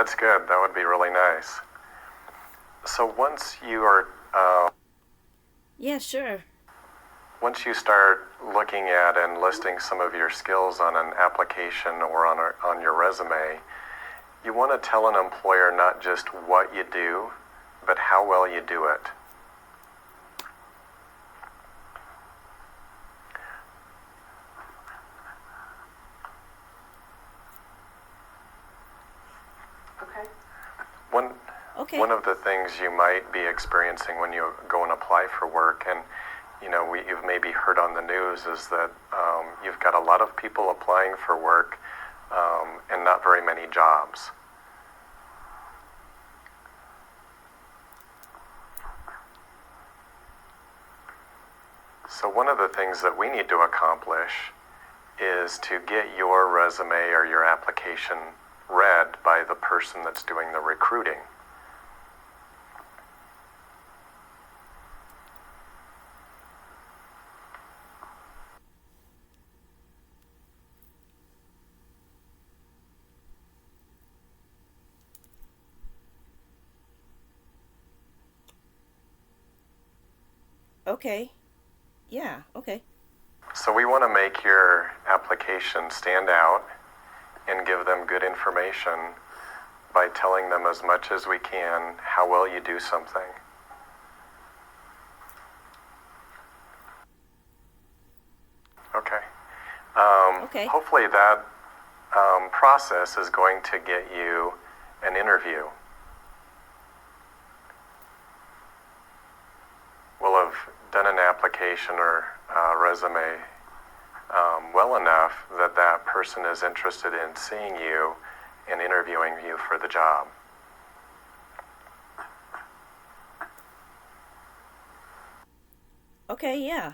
That's good. That would be really nice. So Yeah, sure. once you start looking at and listing some of your skills on an application or on your resume, you want to tell an employer not just what you do, but how well you do it. Okay. One Okay. One of the things you might be experiencing when you go and apply for work, and you've maybe heard on the news, is that you've got a lot of people applying for work and not very many jobs. So one of the things that we need to accomplish is to get your resume or your application read by the person that's doing the recruiting. Okay. Yeah, okay. So we want to make your application stand out and give them good information by telling them as much as we can how well you do something. Okay. Okay. Hopefully that process is going to get you an interview. We'll have done an application or resume well enough that that person is interested in seeing you and interviewing you for the job. Okay, yeah.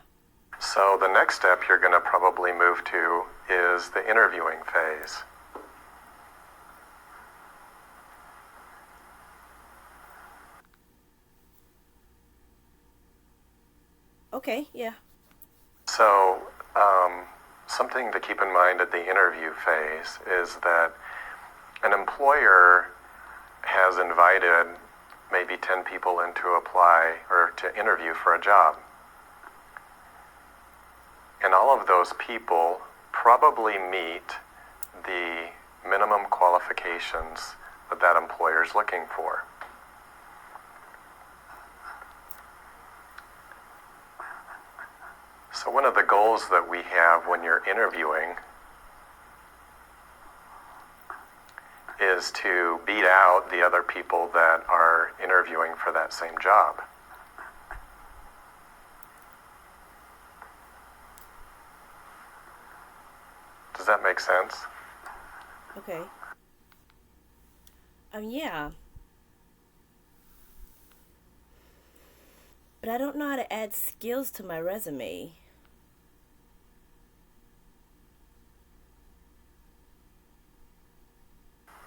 So the next step you're going to probably move to is the interviewing phase. Okay, yeah. So something to keep in mind at the interview phase is that an employer has invited maybe 10 people in to apply or to interview for a job. And all of those people probably meet the minimum qualifications that that employer is looking for. So one of the goals that we have when you're interviewing is to beat out the other people that are interviewing for that same job. Does that make sense? Okay. Yeah. But I don't know how to add skills to my resume.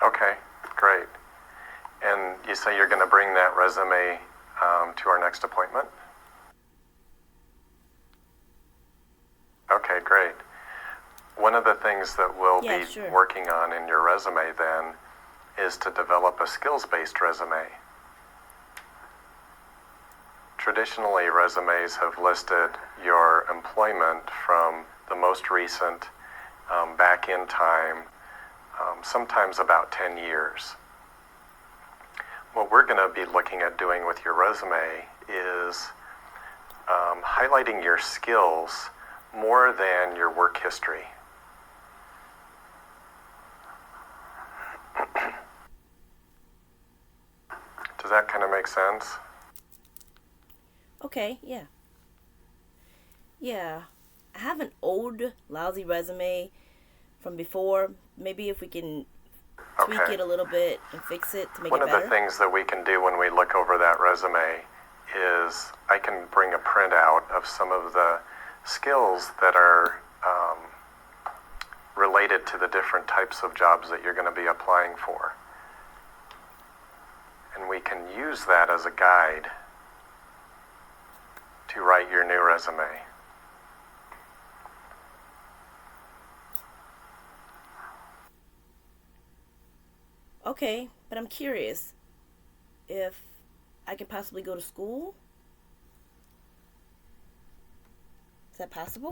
Okay, great. And you say you're going to bring that resume to our next appointment? Okay, great. One of the things that we'll Yeah, be sure. working on in your resume then is to develop a skills-based resume. Traditionally, resumes have listed your employment from the most recent back in time, sometimes about 10 years. What we're going to be looking at doing with your resume is highlighting your skills more than your work history. Does that kind of make sense? Okay, yeah. Yeah. I have an old, lousy resume from before. Maybe if we can tweak Okay. it a little bit and fix it to make One it of the better. things that we can do when we look over that resume is I can bring a printout of some of the skills that are related to the different types of jobs that you're going to be applying for. And we can use that as a guide to write your new resume. Okay, But I'm curious if I can possibly go to school. Is that possible?